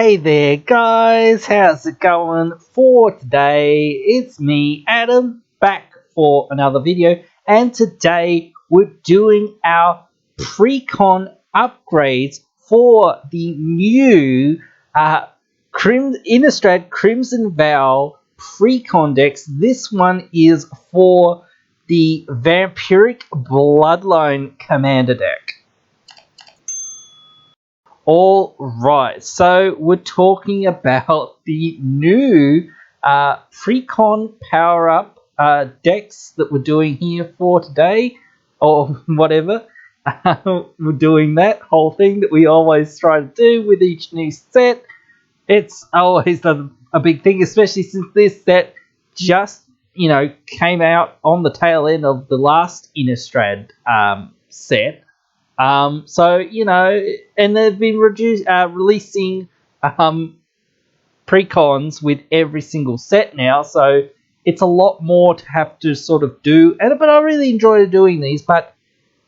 Hey there guys, how's it going? For today, it's me, Adam, back for another video, and today we're doing our pre-con upgrades for the new Innistrad Crimson Vow pre-con decks. This one is for the Vampiric Bloodline Commander deck. All right, so we're talking about the new pre-con power-up decks that we're doing here for today, or whatever. We're doing that whole thing that we always try to do with each new set. It's always a big thing, especially since this set just, came out on the tail end of the last Innistrad set. And they've been releasing precons with every single set now, so it's a lot more to have to sort of do. But I really enjoy doing these, but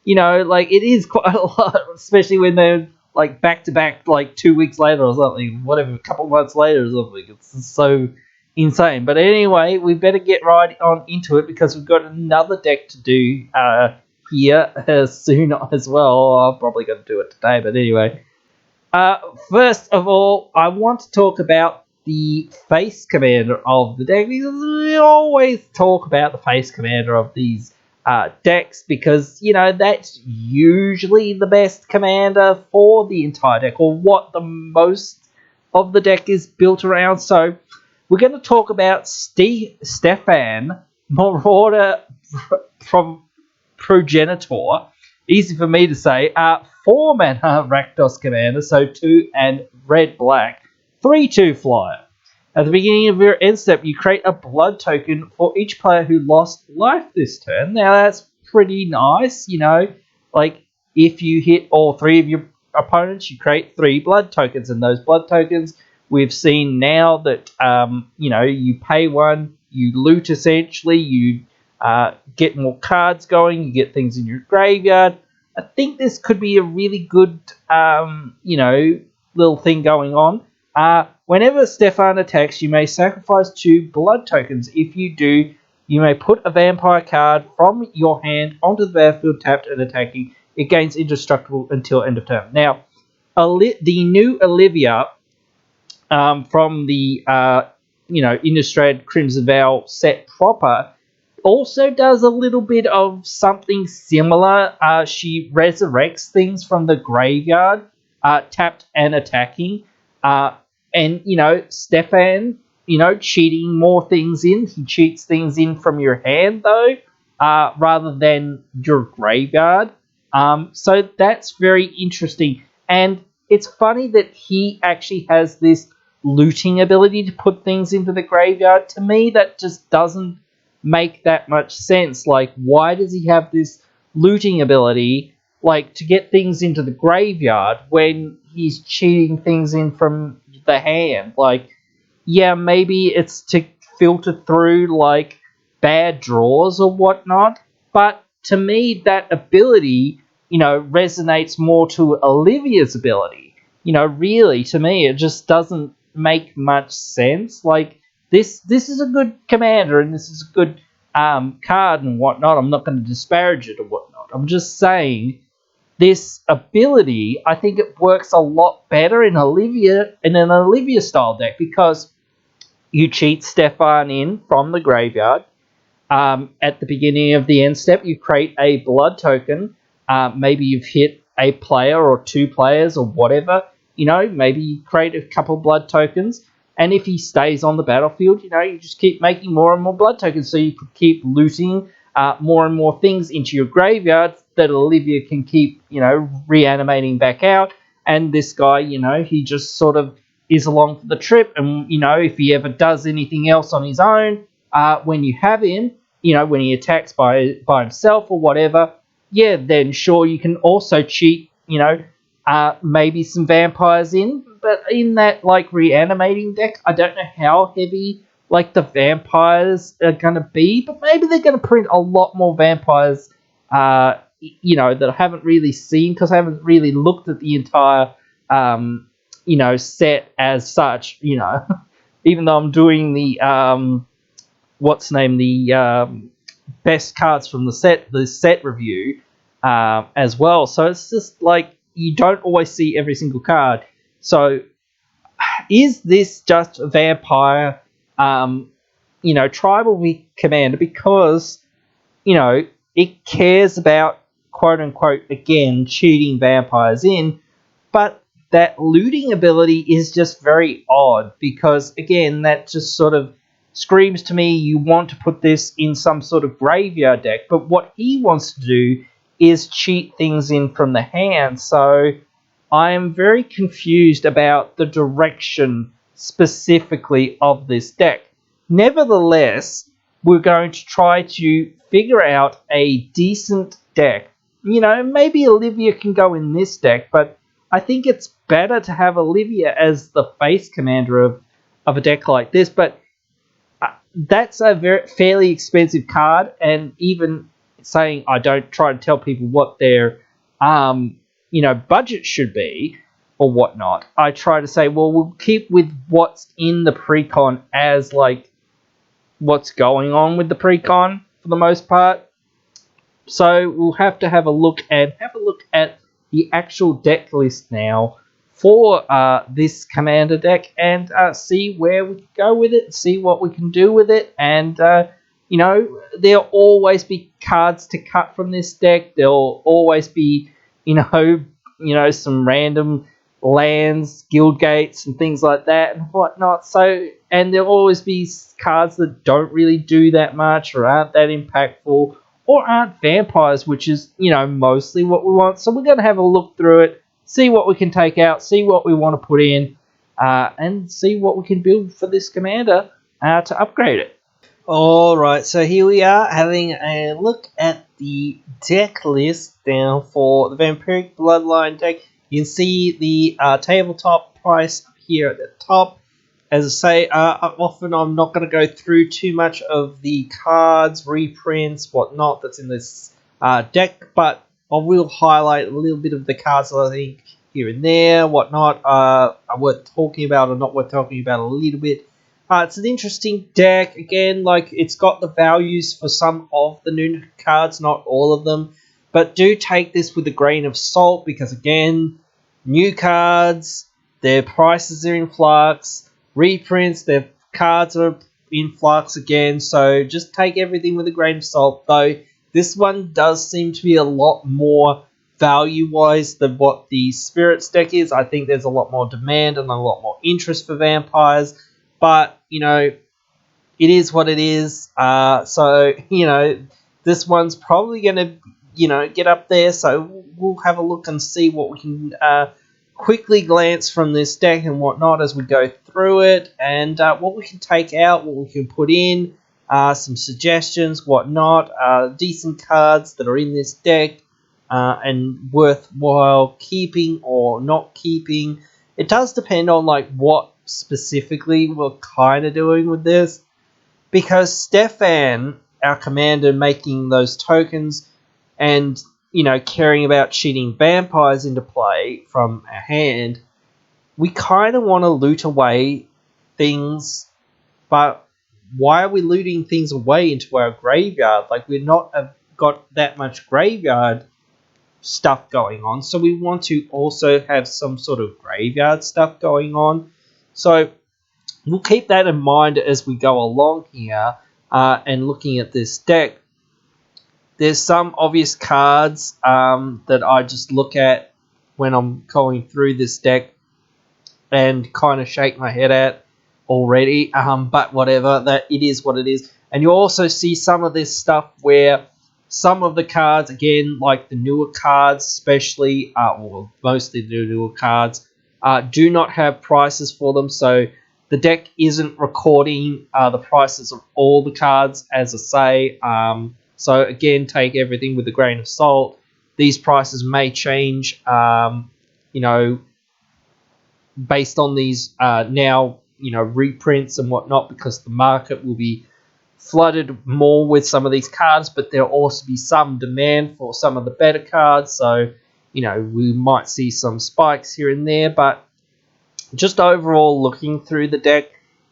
it is quite a lot, especially when they're like back to back, like 2 weeks later or something, whatever, a couple months later or something. It's so insane. But anyway, we better get right on into it because we've got another deck to do here soon as well. I'm probably going to do it today, but anyway. First of all, I want to talk about the face commander of the deck, because we always talk about the face commander of these decks because, that's usually the best commander for the entire deck, or what the most of the deck is built around. So we're going to talk about Stefan, Marauder from Progenitor, easy for me to say, 4 mana Rakdos commander, so 2 and red-black, 3/2 flyer. At the beginning of your end step, you create a blood token for each player who lost life this turn. Now that's pretty nice, like if you hit all 3 of your opponents, you create 3 blood tokens, and those blood tokens, we've seen now that, you pay 1, you loot essentially, you get more cards going, you get things in your graveyard. I think this could be a really good, little thing going on. Whenever Stefan attacks, you may sacrifice 2 blood tokens. If you do, you may put a vampire card from your hand onto the battlefield tapped and attacking. It gains indestructible until end of turn. Now, the new Olivia from the Innistrad Crimson Vow set proper also does a little bit of something similar. She resurrects things from the graveyard, tapped and attacking. And, Stefan, cheating more things in. He cheats things in from your hand, though, rather than your graveyard. So that's very interesting. And it's funny that he actually has this looting ability to put things into the graveyard. To me, that just doesn't make that much sense. Like, why does he have this looting ability, like, to get things into the graveyard when he's cheating things in from the hand? Like, yeah, maybe it's to filter through, like, bad draws or whatnot, but to me, that ability, resonates more to Olivia's ability. Really, to me, it just doesn't make much sense. Like, this is a good commander, and this is a good card and whatnot. I'm not going to disparage it or whatnot. I'm just saying this ability, I think it works a lot better in an Olivia style deck, because you cheat Stefan in from the graveyard. At the beginning of the end step, you create a blood token. Maybe you've hit a player or 2 players or whatever. Maybe you create a couple blood tokens. And if he stays on the battlefield, you just keep making more and more blood tokens, so you could keep looting more and more things into your graveyard that Olivia can keep, reanimating back out. And this guy, he just sort of is along for the trip. And, if he ever does anything else on his own, when you have him, when he attacks by himself or whatever, yeah, then sure, you can also cheat, maybe some vampires in. But in that, like, reanimating deck, I don't know how heavy, like, the vampires are going to be, but maybe they're going to print a lot more vampires, that I haven't really seen, because I haven't really looked at the entire set as such. Even though I'm doing the best cards from the set review as well. So it's just like you don't always see every single card. So is this just a vampire, tribal commander because it cares about quote unquote again cheating vampires in, but that looting ability is just very odd because again that just sort of screams to me you want to put this in some sort of graveyard deck, but what he wants to do is cheat things in from the hand. So I am very confused about the direction specifically of this deck. Nevertheless, we're going to try to figure out a decent deck. Maybe Olivia can go in this deck, but I think it's better to have Olivia as the face commander of a deck like this. But that's a fairly expensive card, and even saying I don't try to tell people what their budget should be or whatnot. I try to say, well, we'll keep with what's in the pre-con as like what's going on with the pre-con for the most part. So we'll have to have a look at the actual deck list now for this commander deck and see where we can go with it, see what we can do with it, and there'll always be cards to cut from this deck. There'll always be some random lands, guild gates, and things like that and whatnot. So, and there'll always be cards that don't really do that much or aren't that impactful or aren't vampires, which is mostly what we want. So we're going to have a look through it, see what we can take out, see what we want to put in, and see what we can build for this commander to upgrade it. Alright, so here we are having a look at the deck list now for the Vampiric Bloodline deck. You can see the tabletop price up here at the top. As I say, often I'm not going to go through too much of the cards, reprints, whatnot that's in this deck, but I will highlight a little bit of the cards that I think here and there, whatnot, are worth talking about or not worth talking about a little bit. It's an interesting deck. Again, like it's got the values for some of the new cards, not all of them. But do take this with a grain of salt because, again, new cards, their prices are in flux. Reprints, their cards are in flux again. So just take everything with a grain of salt. Though this one does seem to be a lot more value-wise than what the Spirits deck is. I think there's a lot more demand and a lot more interest for vampires. But, it is what it is. So, this one's probably going to, get up there. So we'll have a look and see what we can quickly glance from this deck and whatnot as we go through it. And what we can take out, what we can put in, some suggestions, whatnot, decent cards that are in this deck and worthwhile keeping or not keeping. It does depend on, what specifically we're kind of doing with this, because Stefan, our commander, making those tokens and caring about cheating vampires into play from our hand, we kind of want to loot away things, but why are we looting things away into our graveyard? We're not got that much graveyard stuff going on, so we want to also have some sort of graveyard stuff going on. So we'll keep that in mind as we go along here and looking at this deck. There's some obvious cards that I just look at when I'm going through this deck and kind of shake my head at already, but whatever, that it is what it is. And you also see some of this stuff where some of the cards, again, like the newer cards especially, or mostly the newer cards, do not have prices for them, so the deck isn't recording the prices of all the cards, as I say. So again, take everything with a grain of salt. These prices may change, based on these now, reprints and whatnot, because the market will be flooded more with some of these cards, but there'll also be some demand for some of the better cards. So, we might see some spikes here and there, but just overall looking through the deck,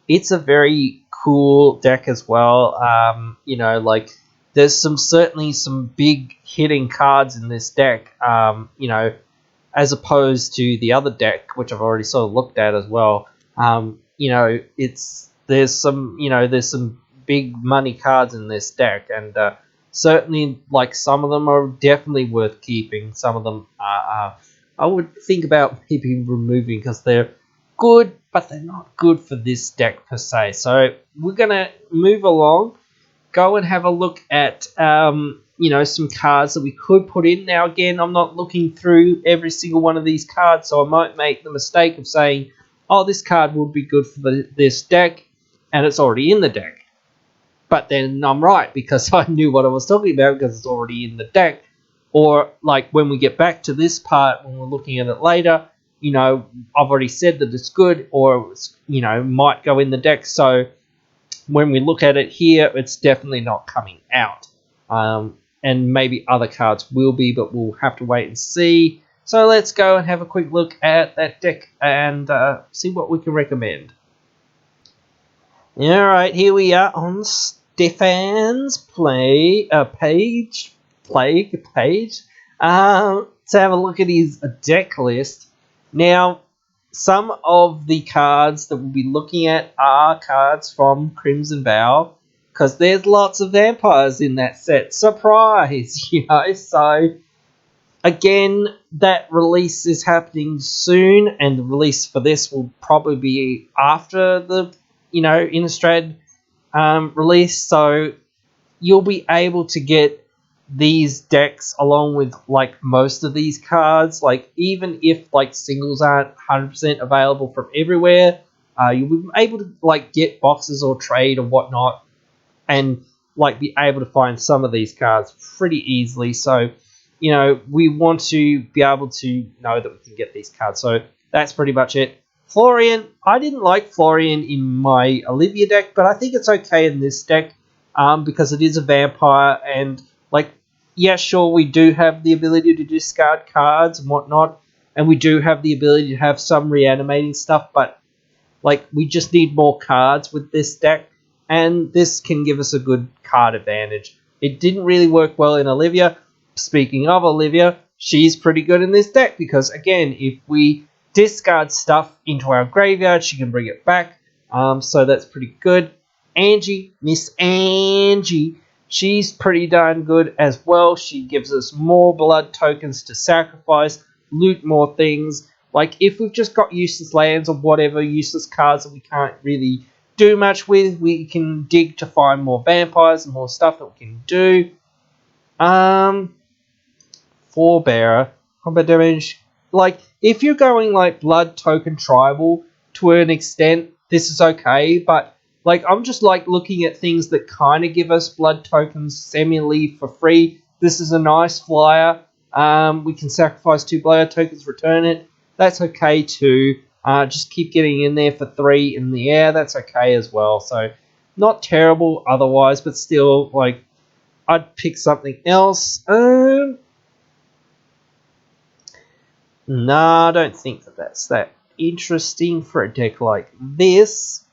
it's a very cool deck as well. Like there's certainly some big hitting cards in this deck. As opposed to the other deck, which I've already sort of looked at as well. There's some big money cards in this deck, and certainly like some of them are definitely worth keeping. Some of them I would think about maybe removing because they're good, but they're not good for this deck per se. So we're gonna move along, go and have a look at some cards that we could put in. Now again, I'm not looking through every single one of these cards, so I might make the mistake of saying, oh, this card would be good for this deck, and it's already in the deck. But then I'm right, because I knew what I was talking about because it's already in the deck. Or like when we get back to this part, when we're looking at it later, I've already said that it's good, or might go in the deck. So when we look at it here, it's definitely not coming out. And maybe other cards will be, but we'll have to wait and see. So let's go and have a quick look at that deck and see what we can recommend. Alright, here we are on Stefan's page. To have a look at his deck list. Now, some of the cards that we'll be looking at are cards from Crimson Vow, because there's lots of vampires in that set. Surprise! So again, that release is happening soon, and the release for this will probably be after the Innistrad release, so you'll be able to get these decks along with like most of these cards. Like even if like singles aren't 100% available from everywhere, you'll be able to like get boxes or trade or whatnot, and like be able to find some of these cards pretty easily. So we want to be able to know that we can get these cards. So that's pretty much it. Florian, I didn't like Florian in my Olivia deck, but I think it's okay in this deck because it is a vampire, and like, yeah, sure, we do have the ability to discard cards and whatnot, and we do have the ability to have some reanimating stuff, but like we just need more cards with this deck, and this can give us a good card advantage. It didn't really work well in Olivia. Speaking of Olivia, she's pretty good in this deck because, again, if we discard stuff into our graveyard, she can bring it back. So that's pretty good. Angie, Miss Angie, she's pretty darn good as well. She gives us more blood tokens to sacrifice, loot more things. Like if we've just got useless lands or whatever, useless cards that we can't really do much with, we can dig to find more vampires and more stuff that we can do. Forebearer, combat damage. Like, if you're going like blood token tribal to an extent, this is okay, but like I'm just like looking at things that kind of give us blood tokens semi for free. This is a nice flyer. We can sacrifice 2 blood tokens, return it. That's okay too. Just keep getting in there for 3 in the air. That's okay as well. So not terrible otherwise, but still, like, I'd pick something else. No, I don't think that's that interesting for a deck like this.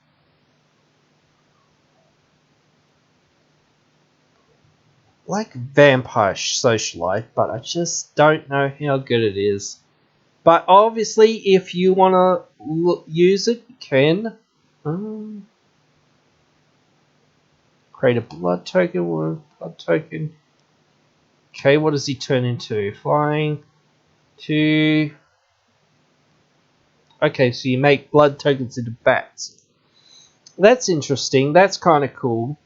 Like Vampire Socialite, but I just don't know how good it is. But obviously, if you want to use it, you can. Create a blood token. Okay, what does he turn into? Flying. 2. Okay, so you make blood tokens into bats. That's interesting. That's kind of cool.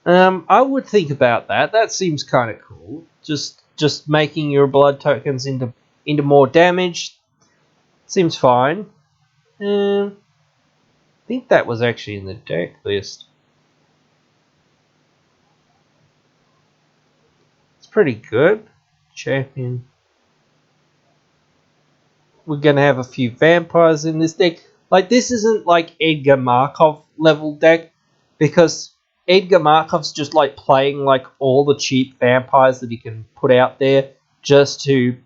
I would think about that. That seems kind of cool. Just making your blood tokens into more damage seems fine. I think that was actually in the deck list. It's pretty good. Champion. We're going to have a few vampires in this deck. Like, this isn't like Edgar Markov level deck, because Edgar Markov's just like playing like all the cheap vampires that he can put out there just to,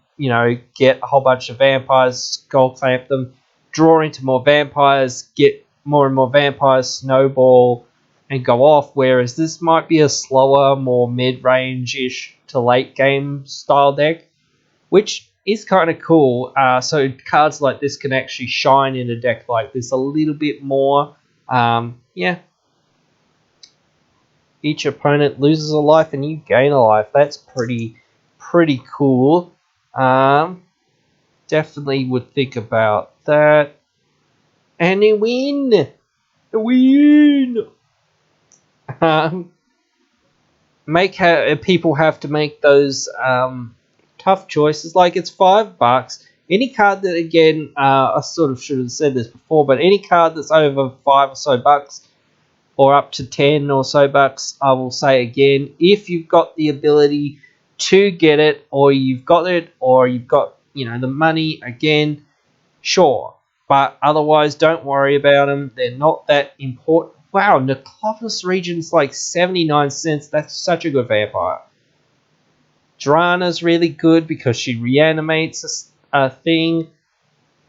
get a whole bunch of vampires, skull clamp them, draw into more vampires, get more and more vampires, snowball, and go off. Whereas this might be a slower, more mid-range-ish to late game style deck, which is kind of cool. So cards like this can actually shine in a deck like this a little bit more. Yeah. Each opponent loses a life and you gain a life. That's pretty cool. Definitely would think about that. And they win. People have to make those tough choices. Like, it's $5. Any card that, again, I sort of should have said this before, but any card that's over $5 or so bucks, or up to 10 or so bucks, I will say again, if you've got the ability to get it, or you've got the money, again, sure. But otherwise, don't worry about them. They're not that important. Wow, Necropolis Region's like 79 cents. That's such a good vampire. Drana's really good because she reanimates a thing.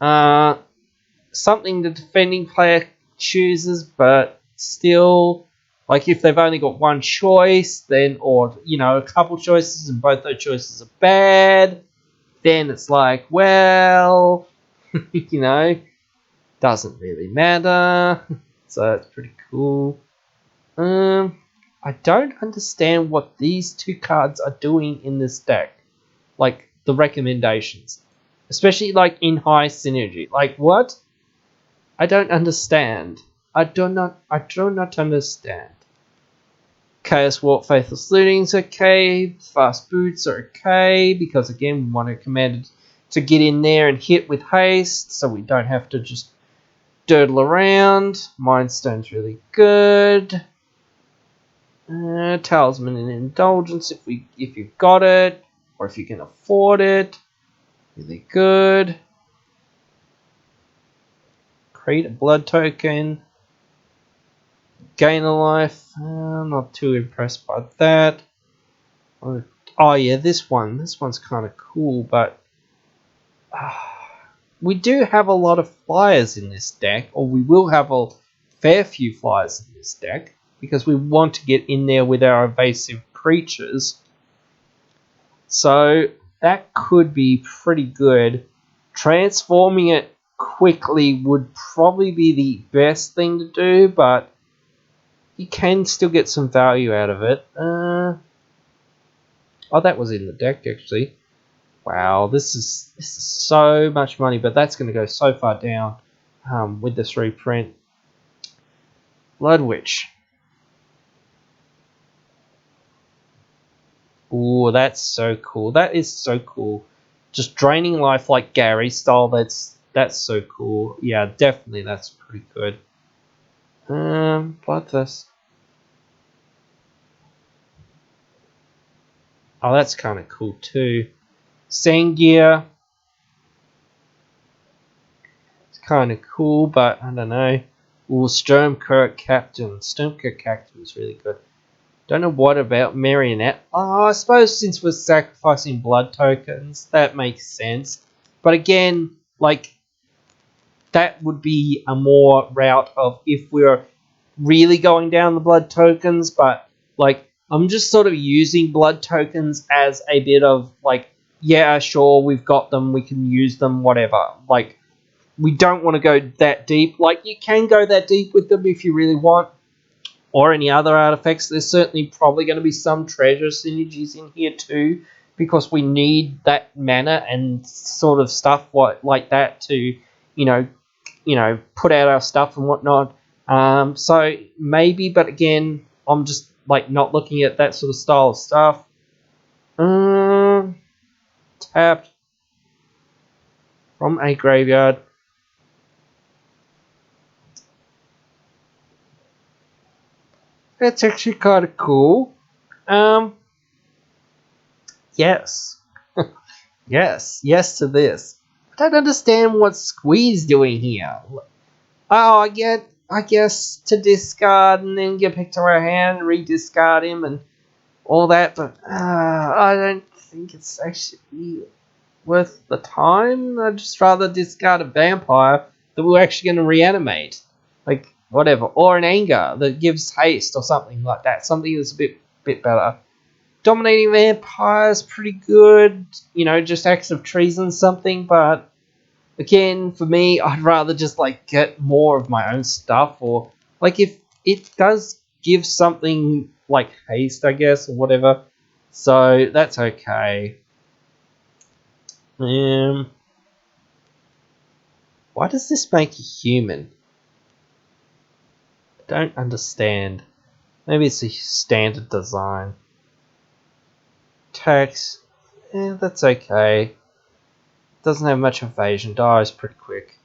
Something the defending player chooses, but still, like, if they've only got one choice, then, or a couple choices and both those choices are bad, then it's like, well, doesn't really matter. So it's pretty cool. I don't understand what these two cards are doing in this deck, like the recommendations, especially like in high synergy. Like, what? I don't understand. I do not understand. Chaos Walk, Faithless Looting's okay. Fast Boots are okay because, again, we want a commander to get in there and hit with haste, so we don't have to just durdle around. Mind Stone's really good. Talisman and Indulgence if you've got it, or if you can afford it, really good. Create a blood token. Gain a life. I'm not too impressed by that. Oh yeah, this one's kind of cool, but we do have a lot of flyers in this deck, or we will have a fair few flyers in this deck, because we want to get in there with our evasive creatures. So that could be pretty good. Transforming it quickly would probably be the best thing to do, but you can still get some value out of it. Oh, that was in the deck, actually. Wow, this is so much money, but that's going to go so far down with this reprint. Blood Witch. Ooh, that's so cool. That is so cool. Just draining life like Gary style. That's so cool. Yeah, definitely, that's pretty good. Bloodthirst. Oh, that's kind of cool too. Sangear. It's kind of cool, but I don't know. Ooh, Stormkirk Captain. Stormkirk Captain is really good. Don't know what about Marionette. Oh, I suppose since we're sacrificing blood tokens, that makes sense. But again, like, that would be a more route of if we're really going down the blood tokens, but, like, I'm just sort of using blood tokens as a bit of, like, yeah, sure, we've got them, we can use them, whatever. Like, we don't want to go that deep. Like, you can go that deep with them if you really want, or any other artifacts. There's certainly probably going to be some treasure synergies in here too, because we need that mana and sort of stuff like that to, put out our stuff and whatnot. So maybe, but again, I'm just like not looking at that sort of style of stuff. Tapped from a graveyard. That's actually kind of cool. Yes. Yes to this. I don't understand what Squee's doing here. Oh, I guess to discard and then get picked to our hand and re-discard him and all that, but I don't think it's actually worth the time. I'd just rather discard a vampire that we're actually going to reanimate. Like, whatever. Or an anger that gives haste or something like that. Something that's a bit better. Dominating vampires, pretty good. You know, just acts of treason something. But, again, for me, I'd rather just, like, get more of my own stuff. Or, like, if it does give something like haste, I guess, or whatever. So, that's okay. Why does this make you human? I don't understand. Maybe it's a standard design. Tax, that's okay. Doesn't have much evasion, dies pretty quick.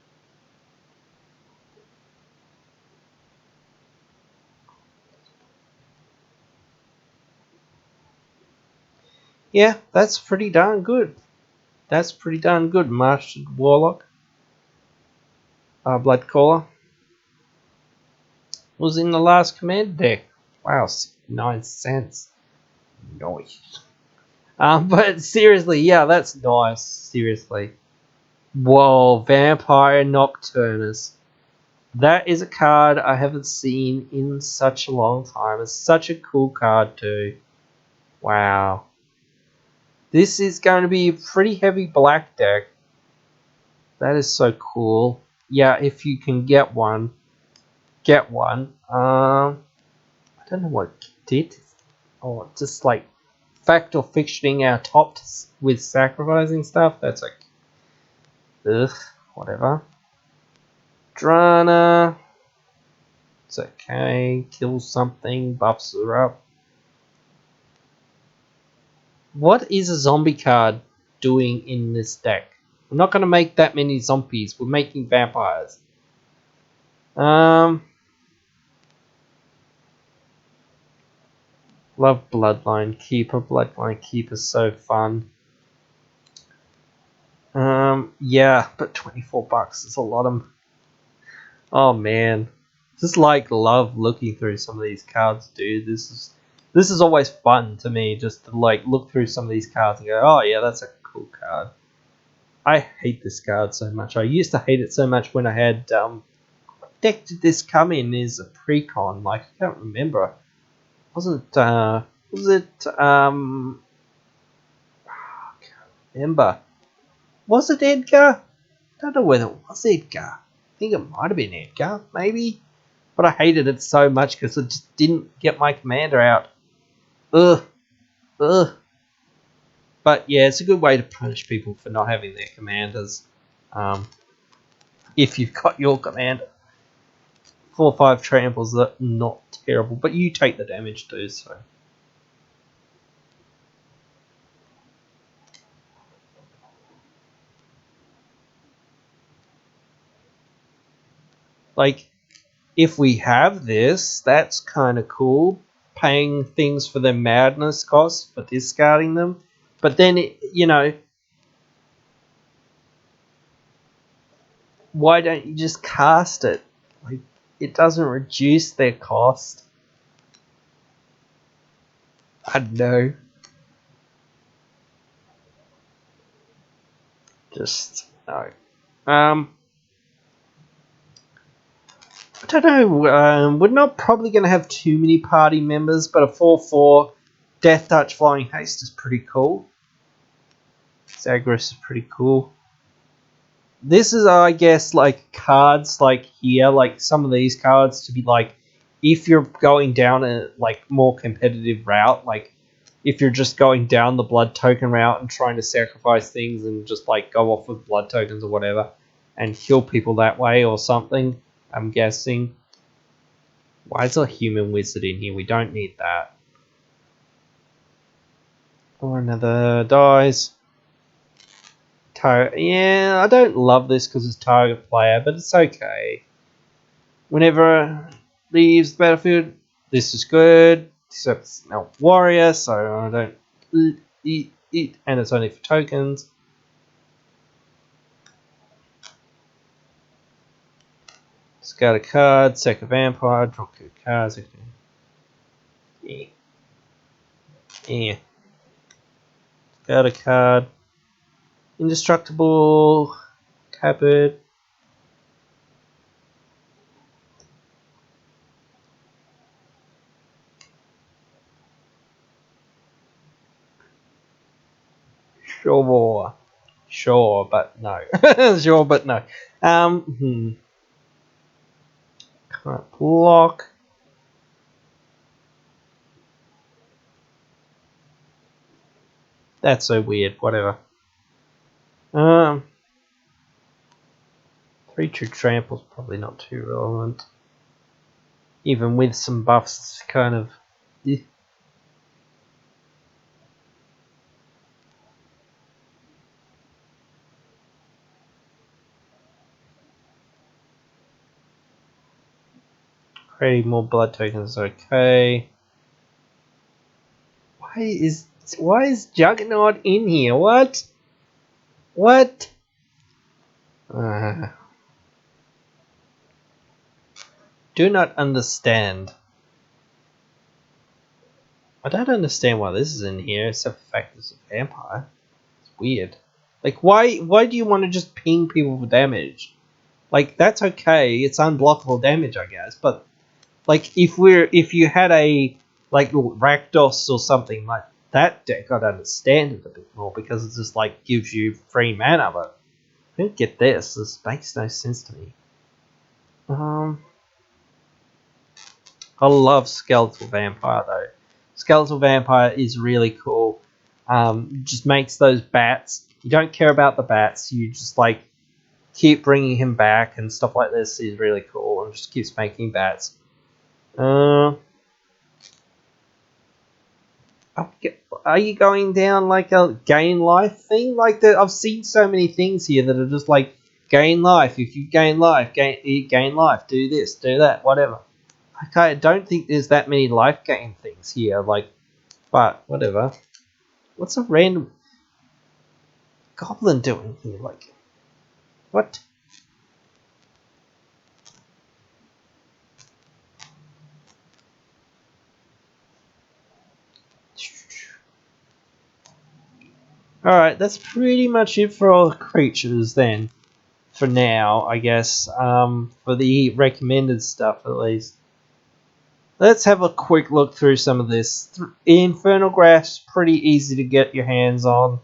Yeah, that's pretty darn good. That's pretty darn good. Mastered Warlock. Blood Caller. Was in the last command deck. Wow, 9 cents. Nice. But seriously, yeah, that's nice. Seriously. Whoa, Vampire Nocturnus. That is a card I haven't seen in such a long time. It's such a cool card too. Wow. This is going to be a pretty heavy black deck. That is so cool. Yeah, if you can get one, get one. I don't know what it did. Oh, just like fact or fictioning our tops with sacrificing stuff. That's like, ugh, whatever. Drana. It's okay. Kills something, buffs her up. What is a zombie card doing in this deck? I'm not going to make that many zombies. We're making vampires. Love Bloodline Keeper. Bloodline Keeper is so fun. Yeah, but $24 is a lot of. Oh man, just like love looking through some of these cards, dude. This is always fun to me, just to like look through some of these cards and go, oh yeah, that's a cool card. I hate this card so much. I used to hate it so much when I had what deck did this come in as a precon? Like I can't remember. Was it I can't remember. Was it Edgar? I don't know whether it was Edgar. I think it might have been Edgar, maybe. But I hated it so much because it just didn't get my commander out. Ugh. Ugh. But yeah, it's a good way to punish people for not having their commanders. If you've got your commander. 4 or 5 tramples are not terrible, but you take the damage too, so. Like, if we have this, that's kind of cool. Paying things for their madness costs for discarding them. But then, you know, why don't you just cast it? Like, it doesn't reduce their cost. I don't know. Just, no. I don't know. We're not probably going to have too many party members, but a 4/4 Death Touch Flying Haste is pretty cool. Zagreus is pretty cool. This is, I guess, like cards like here, like some of these cards to be like, if you're going down a like more competitive route, like if you're just going down the blood token route and trying to sacrifice things and just like go off with blood tokens or whatever and kill people that way or something, I'm guessing. Why is a human wizard in here? We don't need that. Or another dies. Yeah, I don't love this because it's target player, but it's okay. Whenever it leaves the battlefield, this is good. Except it's now warrior, so I don't eat, and it's only for tokens. Discard a card, sack a vampire, draw 2 cards. Yeah. Yeah. Discard a card. Indestructible, Tabard. Sure, but no. Sure, but no. Can't block. That's so weird. Whatever. 3-2 trample's probably not too relevant. Even with some buffs, kind of. Creating more blood tokens is okay. Why is Juggernaut in here? What? What? Do not understand. I don't understand why this is in here, except for the fact it's a vampire. It's weird. Like, why do you want to just ping people for damage? Like, that's okay. It's unblockable damage, I guess. But like, if you had a like Rakdos or something like that deck, I'd understand it a bit more because it just like gives you free mana. But I don't get this. This makes no sense to me. I love Skeletal Vampire though. Skeletal Vampire is really cool. Just makes those bats. You don't care about the bats. You just like keep bringing him back and stuff like this is really cool. And just keeps making bats. Are you going down like a gain life thing? Like that, I've seen so many things here that are just like gain life. If you gain life, gain life. Do this, do that, whatever. Okay, I don't think there's that many life gain things here. Like, but whatever. What's a random goblin doing here? Like, what? Alright, that's pretty much it for all the creatures then. For now, I guess. For the recommended stuff at least. Let's have a quick look through some of this. Infernal Graph's pretty easy to get your hands on.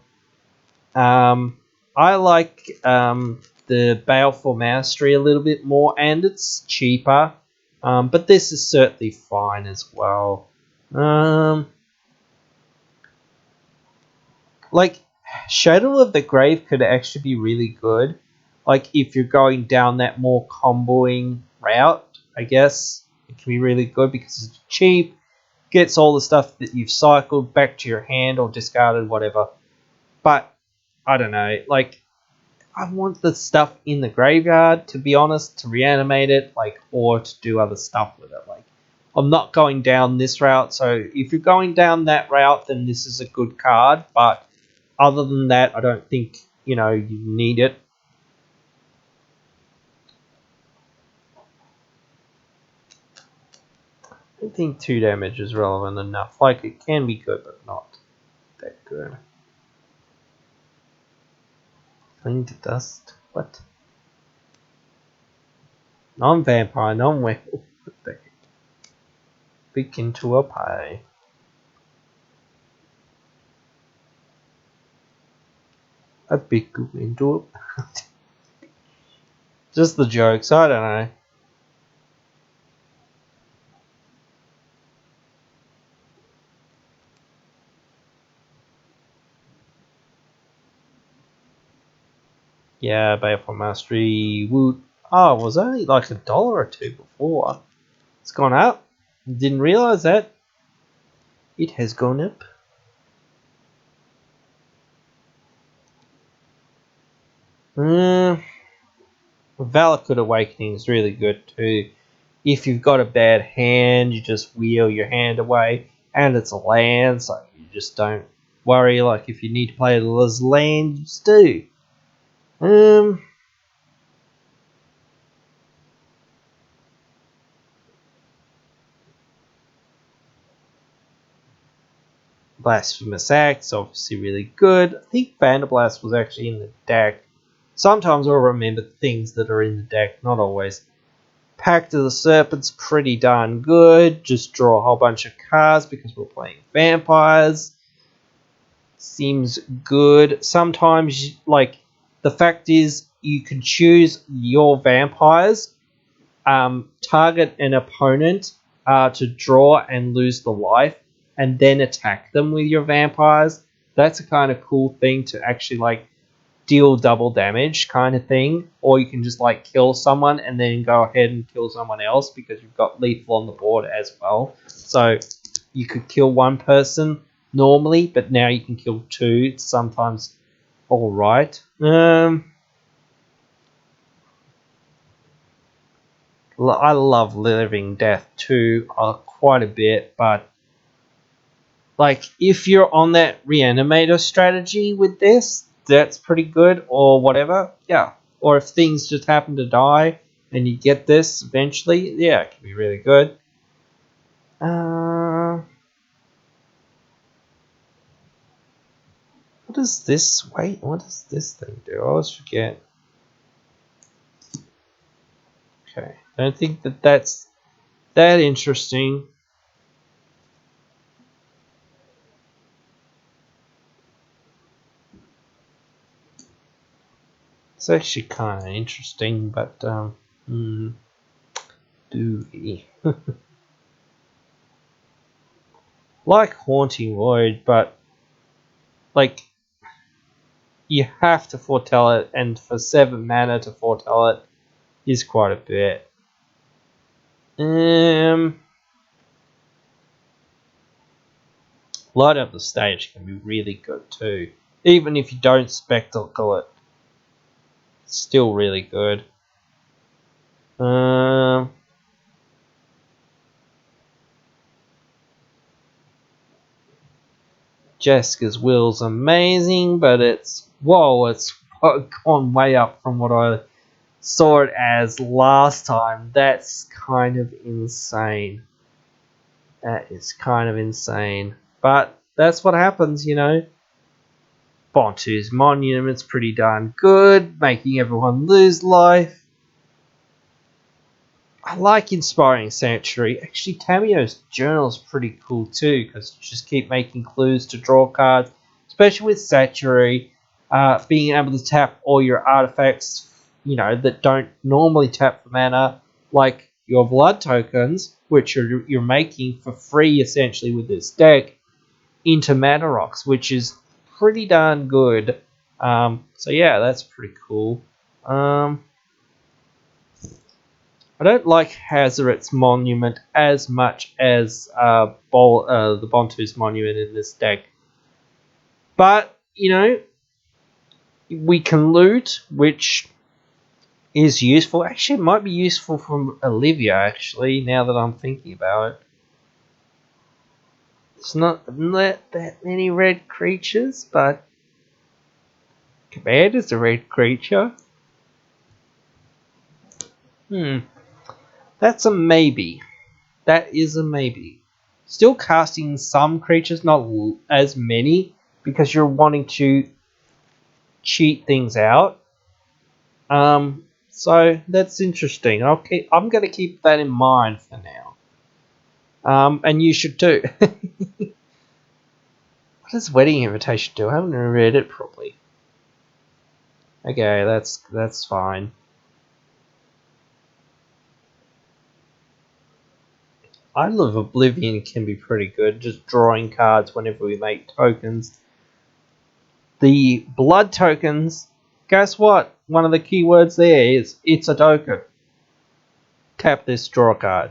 I like the Baleful Mastery a little bit more, and it's cheaper. But this is certainly fine as well. Like, Shadow of the Grave could actually be really good. Like, if you're going down that more comboing route, I guess it can be really good because it's cheap, gets all the stuff that you've cycled back to your hand or discarded, whatever. But, I don't know, like, I want the stuff in the graveyard, to be honest, to reanimate it, like, or to do other stuff with it. Like, I'm not going down this route, so if you're going down that route, then this is a good card, but other than that, I don't think, you need it. I don't think 2 damage is relevant enough. Like, it can be good, but not that good. Clean to dust. What? Non-vampire, non-werewolf. What the heck? Big into a pie. A big into a Just the jokes, I don't know. Yeah, Baleful Mastery would. Oh, it was only like $1 or $2 before. It's gone up. Didn't realize that. It has gone up. Valakut Awakening is really good too. If you've got a bad hand, you just wheel your hand away, and it's a land, so you just don't worry. Like if you need to play it as land, you just do. Blasphemous Axe, obviously really good. I think Vanderblast was actually in the deck. Sometimes I'll remember things that are in the deck, not always. Pact of the Serpent's pretty darn good. Just draw a whole bunch of cards because we're playing vampires. Seems good. Sometimes, like, the fact is you can choose your vampires, target an opponent to draw and lose the life, and then attack them with your vampires. That's a kind of cool thing to actually, like, deal double damage kind of thing, or you can just like kill someone and then go ahead and kill someone else because you've got lethal on the board as well. So you could kill one person normally, but now you can kill two. It's sometimes all right. I love Living Death too, quite a bit, but like if you're on that reanimator strategy with this, that's pretty good, or whatever, yeah. Or if things just happen to die and you get this eventually, yeah, it can be really good. What does this, wait, what does this thing do? I always forget. Okay, I don't think that's that interesting. It's actually kind of interesting, but dooey. Like Haunting Void, but like you have to foretell it, and for 7 mana to foretell it is quite a bit. Light Up the Stage can be really good too, even if you don't spectacle it. It's still really good. Jessica's Will's amazing, but it's gone way up from what I saw it as last time. That's kind of insane. That is kind of insane. But that's what happens, you know. Bontu's Monument's pretty darn good, making everyone lose life. I like Inspiring Sanctuary. Actually, Tamio's Journal is pretty cool too, because you just keep making clues to draw cards, especially with Sanctuary. Being able to tap all your artifacts, you know, that don't normally tap for mana, like your blood tokens, which you're making for free essentially with this deck, into mana rocks, which is pretty darn good. So yeah, that's pretty cool. I don't like Hazoret's Monument as much as the Bontu's Monument in this deck. But, you know, we can loot, which is useful. Actually, it might be useful for Olivia, actually, now that I'm thinking about it. There's not that many red creatures, but Command is a red creature. That's a maybe. That is a maybe. Still casting some creatures, not as many, because you're wanting to cheat things out. So that's interesting. I'm going to keep that in mind for now. And you should too. What does Wedding Invitation do? I haven't read it properly. Okay, that's fine. Idol of Oblivion can be pretty good, just drawing cards whenever we make tokens. The blood tokens, guess what? One of the keywords there is it's a token. Tap this, draw a card.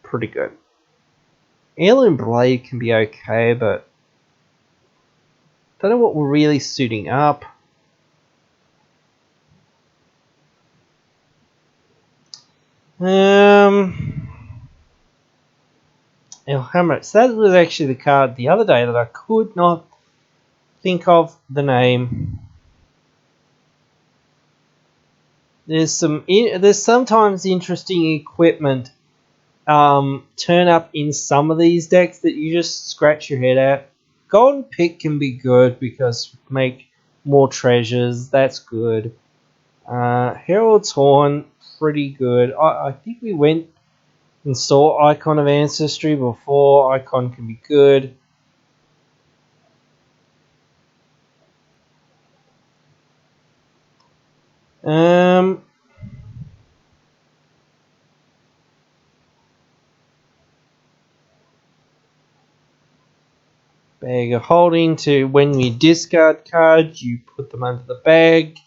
Pretty good. Heirloom Blade can be okay, but don't know what we're really suiting up. Hammer. So that was actually the card the other day that I could not think of the name. There's sometimes interesting equipment turn up in some of these decks that you just scratch your head at. golden pick can be good because make more treasures. That's good. Herald's Horn, pretty good. I think we went and saw Icon of Ancestry before. Icon can be good. Bag of Holding, to when you discard cards, you put them under the bag.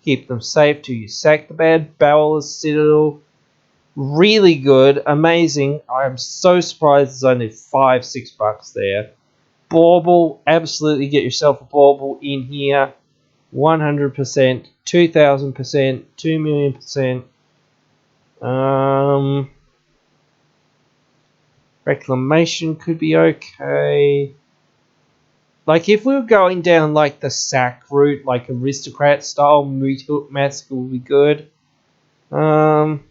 Keep them safe till you sack the bag. Barrel of Citadel, really good, amazing. I'm so surprised there's only $5-6 there. Bauble, absolutely get yourself a bauble in here. 100%, 2,000%, 2,000,000%. Reclamation could be okay. Like, if we were going down, like, the sack route, like, aristocrat style, Massacre would be good. Aether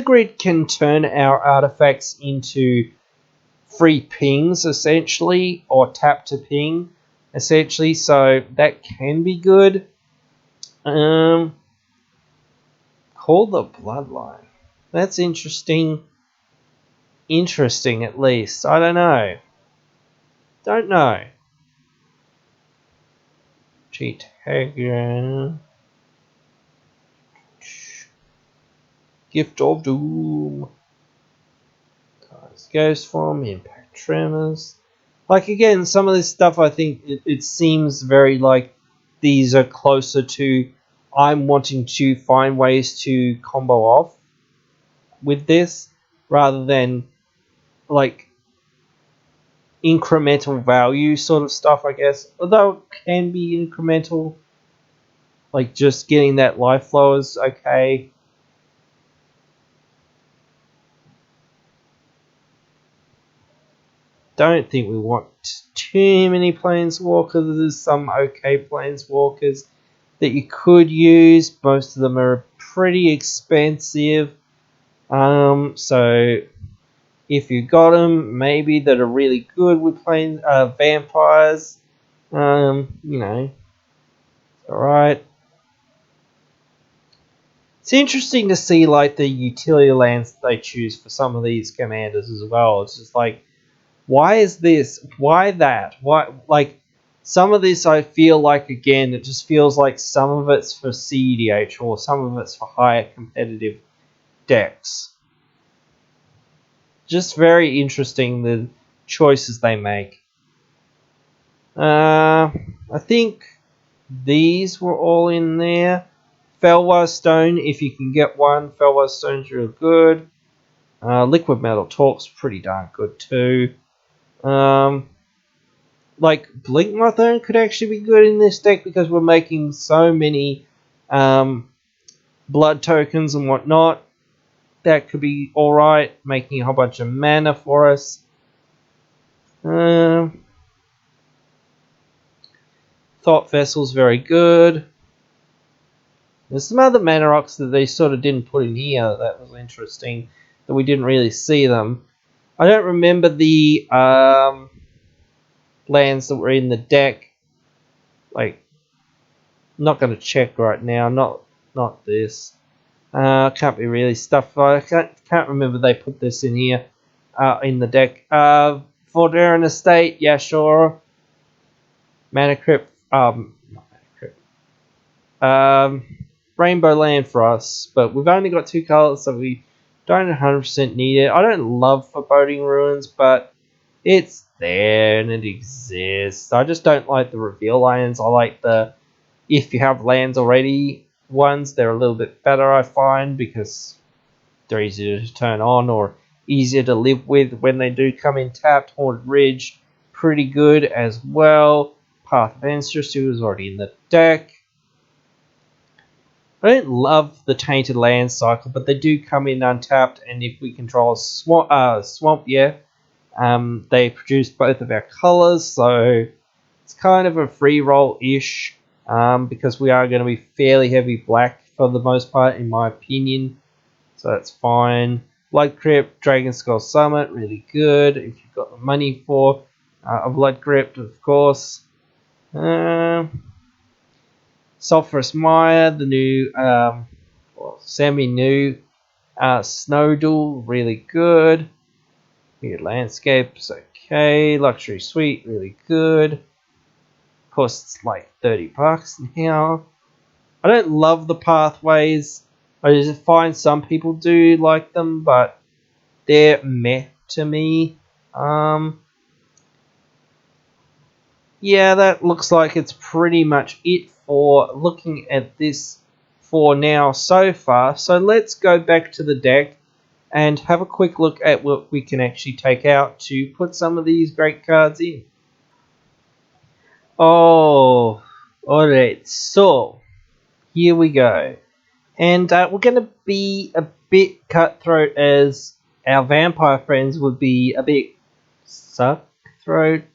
Grid can turn our artifacts into free pings, essentially, or tap to ping, essentially, so that can be good. Call the Bloodline. That's interesting. Interesting, at least. I don't know. Don't know. Cheat Hagen. Gift of Doom. Ghost Form, Impact Tremors. Like, again, some of this stuff, I think it seems very like these are closer to I'm wanting to find ways to combo off with this rather than like incremental value sort of stuff, I guess. Although it can be incremental, like just getting that life flow is okay. Don't think we want too many planeswalkers. There's some okay planeswalkers that you could use. Most of them are pretty expensive. So if you got them, maybe that are really good with playing vampires. You know, alright. It's interesting to see like the utility lands that they choose for some of these commanders as well. It's just like, why is this? Why that? Why, like, some of this I feel like, again, it just feels like some of it's for CEDH or some of it's for higher competitive decks. Just very interesting, the choices they make. I think these were all in there. Felwar Stone, if you can get one. Felwar Stone's real good. Liquid Metal Torque's pretty darn good too. Like, Blink Mothone could actually be good in this deck because we're making so many blood tokens and whatnot. That could be alright, making a whole bunch of mana for us. Thought Vessel's very good. There's some other mana rocks that they sort of didn't put in here that was interesting, that we didn't really see them. I don't remember the lands that were in the deck. Like, not going to check right now. Not this. Can't be really stuff. I can't remember they put this in here in the deck. Vordaeron Estate, yeah, sure. Mana Crypt, not Mana Crypt. Rainbow Land for us, but we've only got 2 colors, so we don't 100% need it. I don't love Foreboding Ruins, but it's there and it exists. I just don't like the reveal lands. I like the, if you have lands already ones, they're a little bit better, I find, because they're easier to turn on or easier to live with when they do come in tapped. Haunted Ridge, pretty good as well. Path of Ancestry was already in the deck. I don't love the Tainted Land cycle, but they do come in untapped, and if we control a swamp, yeah, they produce both of our colors, so it's kind of a free roll-ish, because we are going to be fairly heavy black for the most part, in my opinion, so that's fine. Blood Crypt, Dragon Skull Summit, really good if you've got the money for a Blood Crypt, of course. Sulphurous Mire, the new, semi-new Snowdle, really good. Weird Landscapes, okay. Luxury Suite, really good. Costs like $30 now. I don't love the pathways. I just find some people do like them, but they're meh to me. Yeah, that looks like it's pretty much it for looking at this for now so far. So let's go back to the deck and have a quick look at what we can actually take out to put some of these great cards in. Oh, alright, so here we go. And we're going to be a bit cutthroat, as our vampire friends would be a bit suckthroat-ish.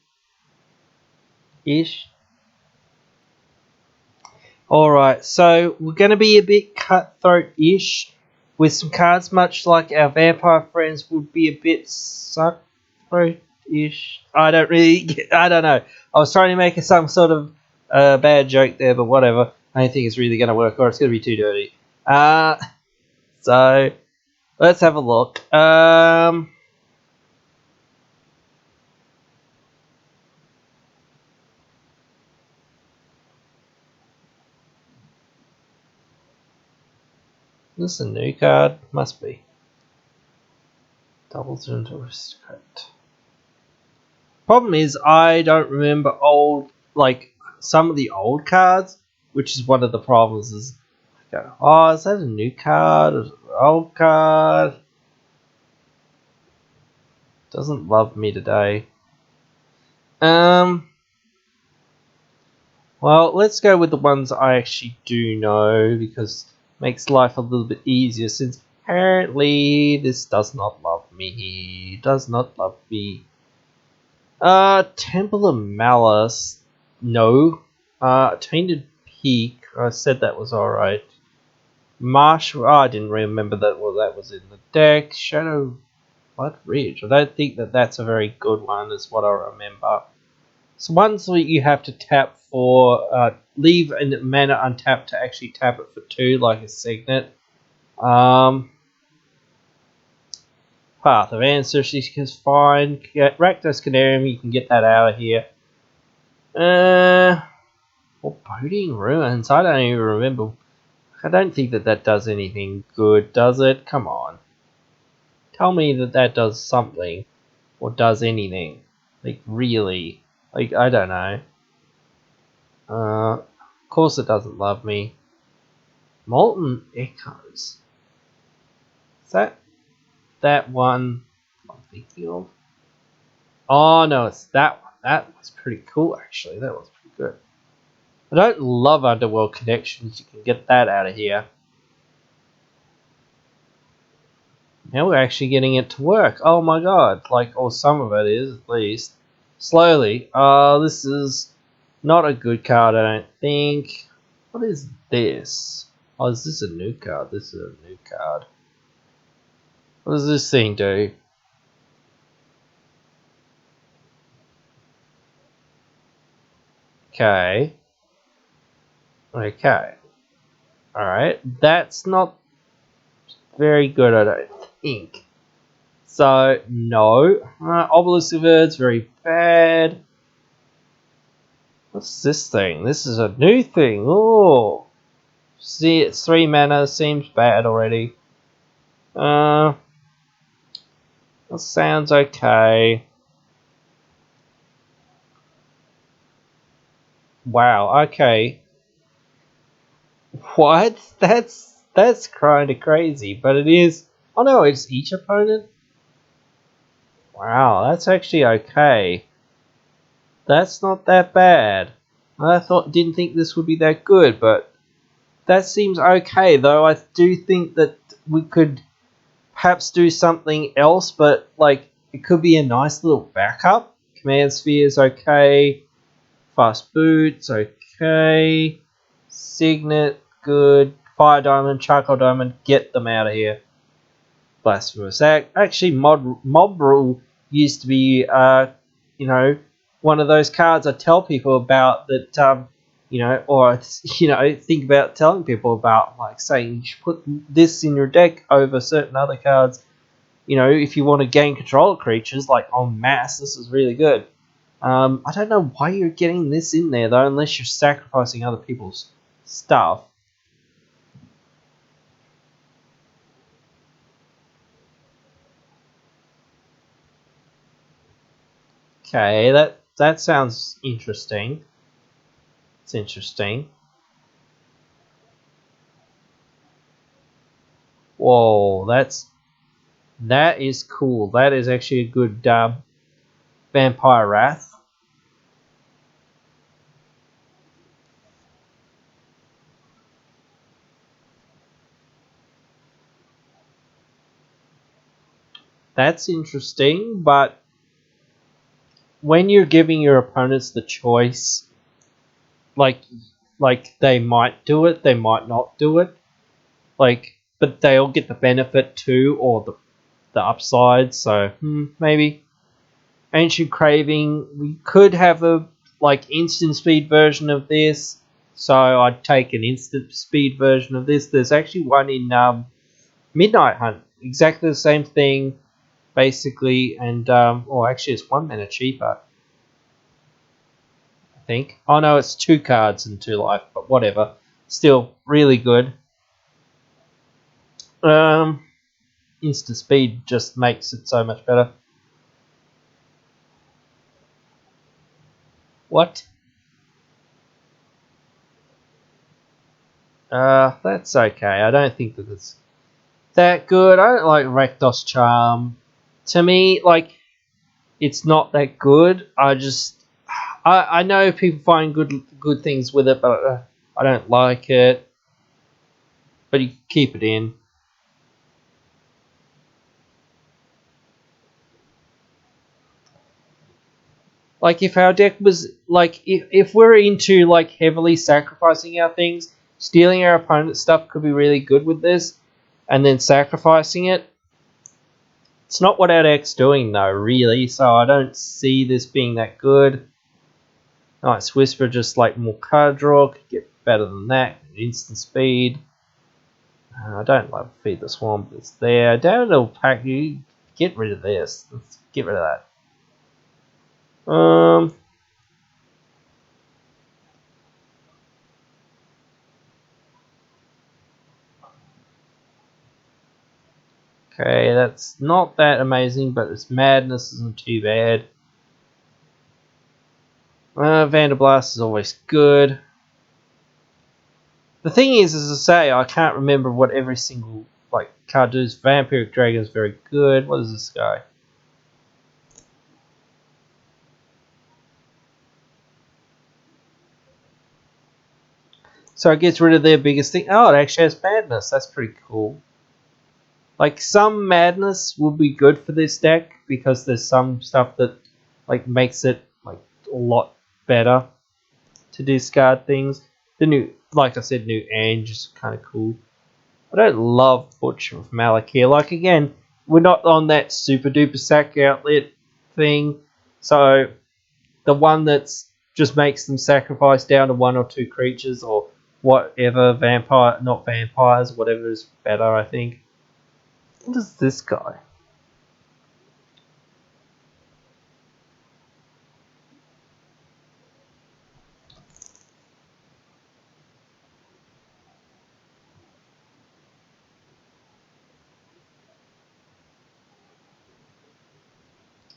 Alright, so we're going to be a bit cutthroat-ish with some cards much like our vampire friends would be a bit suckthroat-ish. I don't know. I was trying to make some sort of bad joke there, but whatever. I don't think it's really going to work, or it's going to be too dirty. So let's have a look. This is a new card? Must be. Doubles into Aristocrat. Problem is, I don't remember some of the old cards, which is one of the problems. Is I go, oh, is that a new card? Is it an old card? Doesn't love me today. Well, let's go with the ones I actually do know, because it makes life a little bit easier, since apparently this does not love me. Does not love me. Temple of Malice, no. Tainted Peak, I said that was alright. Marshall, I didn't remember that. Well, that was in the deck. Shadow Blood Ridge, I don't think that's a very good one, is what I remember. So ones that you have to tap for, leave a mana untapped to actually tap it for 2, like a Signet. Path of Ancestry is fine. Rakdos Canarium, you can get that out of here. Boding Ruins, I don't even remember. I don't think that does anything good, does it? Come on. Tell me that does something. Or does anything. Like, really. Like, I don't know. Of course it doesn't love me. Molten Echoes. Is that one I'm thinking of? Oh no, it's that one. That was pretty cool, actually. That was pretty good. I don't love Underworld Connections. You can get that out of here. Now we're actually getting it to work. Oh my god. Like, or some of it is, at least. Slowly. This is not a good card, I don't think. What is this? Oh, is this a new card? This is a new card. What does this thing do? Okay. Okay. Alright. That's not very good, I don't think. So, no. Obelisk of Earth's very bad. What's this thing? This is a new thing. Oh. See, it's 3 mana. Seems bad already. That sounds okay. Wow, okay. What? That's kind of crazy, but it is. Oh no, it's each opponent? Wow, that's actually okay. That's not that bad. I didn't think this would be that good, but that seems okay, though I do think that we could perhaps do something else, but like it could be a nice little backup. Command Sphere's okay. Fast Boots, okay. Signet, good. Fire Diamond, Charcoal Diamond, get them out of here. Blasphemous Act. Actually, Mob Rule used to be, one of those cards I tell people about that, or, think about telling people about, like saying you should put this in your deck over certain other cards. If you want to gain control of creatures, like en masse, this is really good. I don't know why you're getting this in there, though, unless you're sacrificing other people's stuff. Okay, that sounds interesting. It's interesting. Whoa, that is cool. That is actually a good Vampire Wrath. That's interesting, but when you're giving your opponents the choice, like they might do it, they might not do it, but they'll get the benefit too, or the upside. So maybe Ancient Craving. We could have a instant speed version of this. So I'd take an instant speed version of this. There's actually one in Midnight Hunt, exactly the same thing, basically, and actually it's 1 mana cheaper, I think. Oh no, it's 2 cards and 2 life, but whatever. Still really good. Instant speed just makes it so much better. What? That's okay. I don't think that it's that good. I don't like Rakdos Charm. To me, it's not that good. I know people find good things with it, but I don't like it. But you can keep it in. If our deck was if we're into heavily sacrificing our things, stealing our opponent's stuff could be really good with this, and then sacrificing it. It's not what our deck's doing though, really. So I don't see this being that good. Night's Whisper, just more card draw, could get better than that. Instant speed. I don't like Feed the Swarm, but it's there. Downhill Pack, you get rid of this. Let's get rid of that. Okay, that's not that amazing, but its madness isn't too bad. Vanderblast is always good. The thing is, as I say, I can't remember what every single card does. Vampiric Dragon is very good. What is this guy? So it gets rid of their biggest thing. Oh, it actually has madness. That's pretty cool. Some madness will be good for this deck because there's some stuff that makes it a lot better to discard things. The new, like I said, new Ange is kind of cool. I don't love Butcher of Malakir. Again, we're not on that super duper sack outlet thing. So the one that's just makes them sacrifice down to 1 or 2 creatures or whatever, not vampires, whatever is better, I think. What is this guy?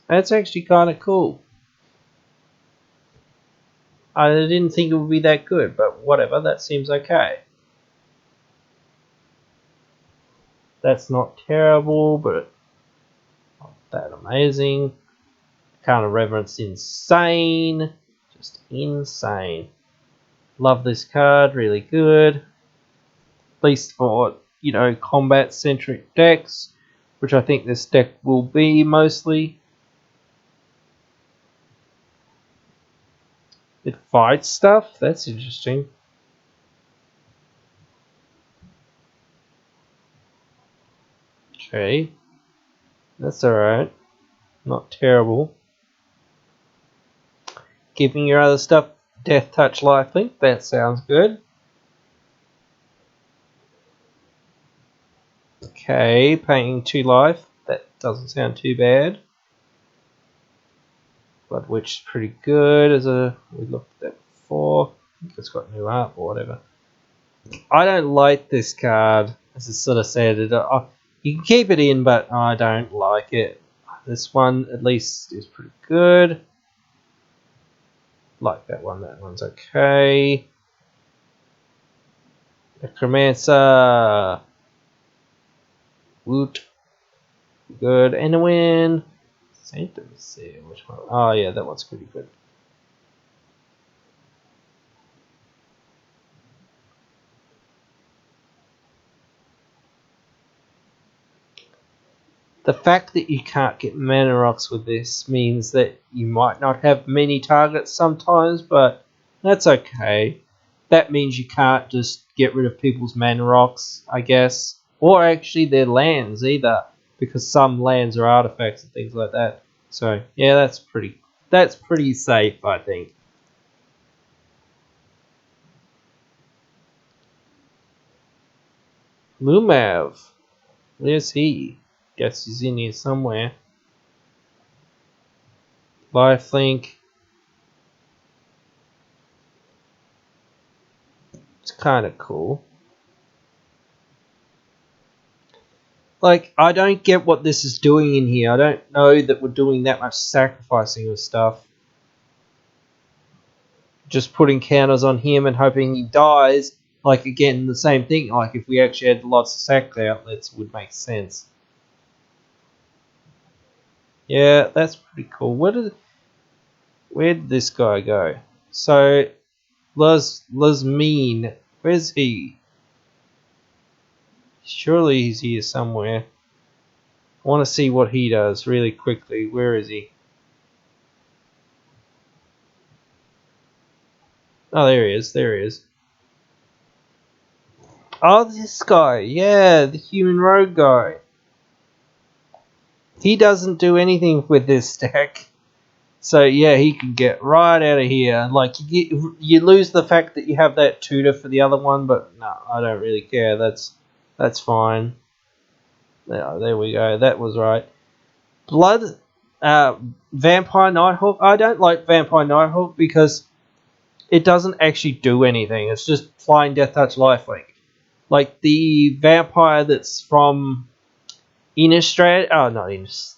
That's actually kind of cool. I didn't think it would be that good, but whatever, that seems okay. That's not terrible, but not that amazing. Kind of Reverence insane. Just insane. Love this card, really good. At least for, combat-centric decks, which I think this deck will be mostly. It fights stuff? That's interesting. Okay. That's alright. Not terrible. Keeping your other stuff Death Touch Lifelink. That sounds good. Okay, paying 2 life. That doesn't sound too bad. Blood Witch is pretty good. We looked at that before. I think it's got new art or whatever. I don't like this card. As I sort of said, you can keep it in, but I don't like it. This one at least is pretty good. Like that one. That one's okay. Necromancer. Woot. Good. And a win. Sanctum Seal. Which one? Oh yeah, that one's pretty good. The fact that you can't get mana rocks with this means that you might not have many targets sometimes, but that's okay. That means you can't just get rid of people's mana rocks, I guess. Or actually their lands either, because some lands are artifacts and things like that. So yeah, that's pretty safe, I think. Lumav. Where's he? Guess he's in here somewhere. Lifelink. It's kind of cool. Like, I don't get what this is doing in here. I don't know that we're doing that much sacrificing of stuff. Just putting counters on him and hoping he dies. Like, again, the same thing. Like, if we actually had lots of sacked outlets, it would make sense. Yeah, that's pretty cool. Where did this guy go? So, Lazmine. Where's he? Surely he's here somewhere. I want to see what he does really quickly. Where is he? Oh, there he is. There he is. Oh, this guy. Yeah, the human rogue guy. He doesn't do anything with this deck. So, yeah, he can get right out of here. Like, you lose the fact that you have that tutor for the other one, but no, I don't really care. That's fine. There we go. That was right. Vampire Nighthawk. I don't like Vampire Nighthawk because it doesn't actually do anything. It's just flying Death Touch Lifelink. Like the vampire that's from Innistrad. Oh, not Innistrad.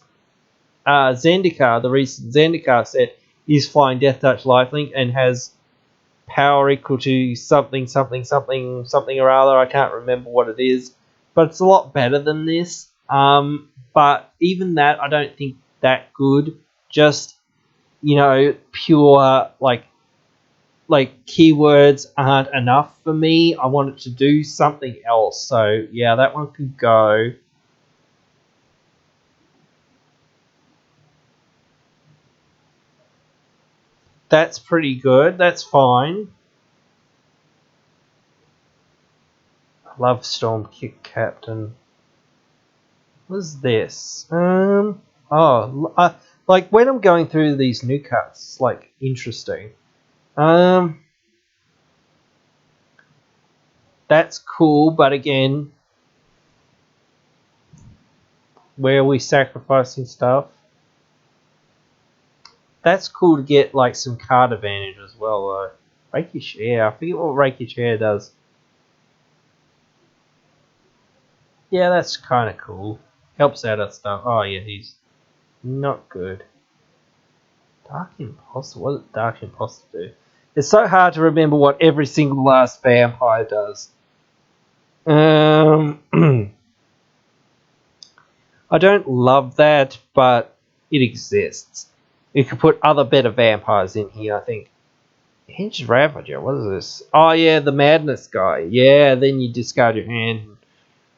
Zendikar, the recent Zendikar set, is flying Death Touch Lifelink and has power equal to something or other. I can't remember what it is, but it's a lot better than this. But even that, I don't think that good. Just pure like keywords aren't enough for me. I want it to do something else. So yeah, that one could go. That's pretty good. That's fine. I love Stormkick Captain. What's this? Like when I'm going through these new cards, it's like interesting. That's cool, but again, where are we sacrificing stuff? That's cool to get like some card advantage as well, though. Rakish Air. I forget what Rakish Air does. Yeah, that's kind of cool. Helps out at stuff. Oh yeah, he's not good. Dark Imposter. What does Dark Imposter do? It's so hard to remember what every single last vampire does. I don't love that, but it exists. You could put other better vampires in here, I think. Hinged Ravager, what is this? Oh yeah, the Madness guy. Yeah, then you discard your hand.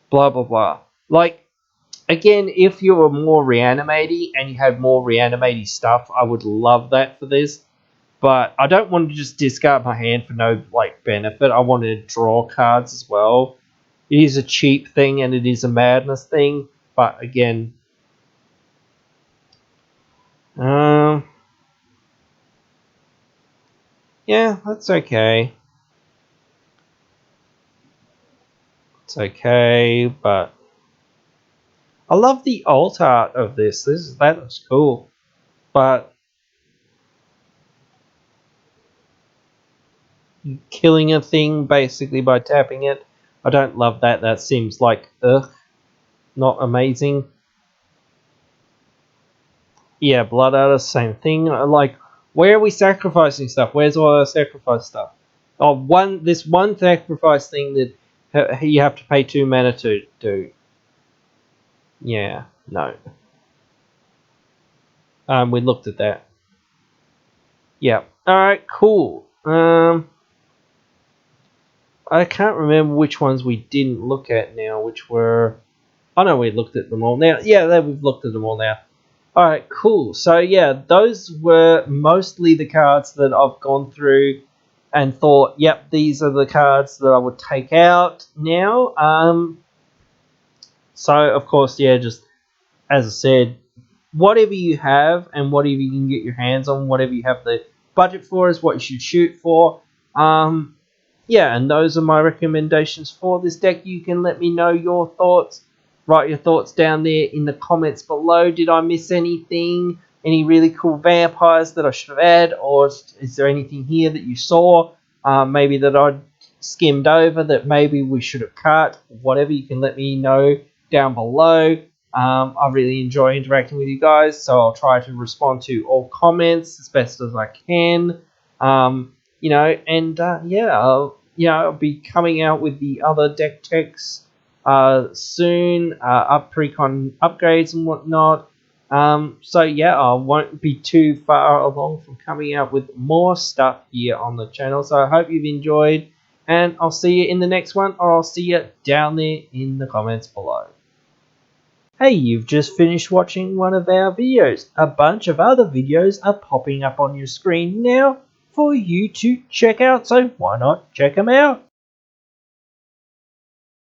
Blah, blah, blah. Like, again, if you were more reanimating and you had more reanimating stuff, I would love that for this. But I don't want to just discard my hand for no benefit. I want to draw cards as well. It is a cheap thing and it is a madness thing, but again, yeah, that's okay. It's okay, but I love the alt art of this. That looks cool, but killing a thing basically by tapping it, I don't love that. That seems like not amazing. Yeah, blood art, same thing. Like, where are we sacrificing stuff? Where's all our sacrifice stuff? Oh, this one sacrifice thing that you have to pay 2 mana to do. Yeah, no. We looked at that. Yeah. All right. Cool. I can't remember which ones we didn't look at now. Which were? Oh no, we looked at them all now. Yeah, we've looked at them all now. All right. Cool. So yeah, those were mostly the cards that I've gone through and thought, yep, these are the cards that I would take out now. So of course, yeah, just as I said, whatever you have and whatever you can get your hands on, whatever you have the budget for is what you should shoot for. Yeah, and those are my recommendations for this deck. You can let me know your thoughts. Write your thoughts down there in the comments below. Did I miss anything? Any really cool vampires that I should have added? Or is there anything here that you saw? Maybe that I skimmed over that maybe we should have cut? Whatever, you can let me know down below. I really enjoy interacting with you guys, so I'll try to respond to all comments as best as I can. I'll be coming out with the other deck techs soon, precon upgrades and whatnot. So yeah, I won't be too far along from coming out with more stuff here on the channel. So I hope you've enjoyed, and I'll see you in the next one, or I'll see you down there in the comments below. Hey, you've just finished watching one of our videos. A bunch of other videos are popping up on your screen now for you to check out, so why not check them out?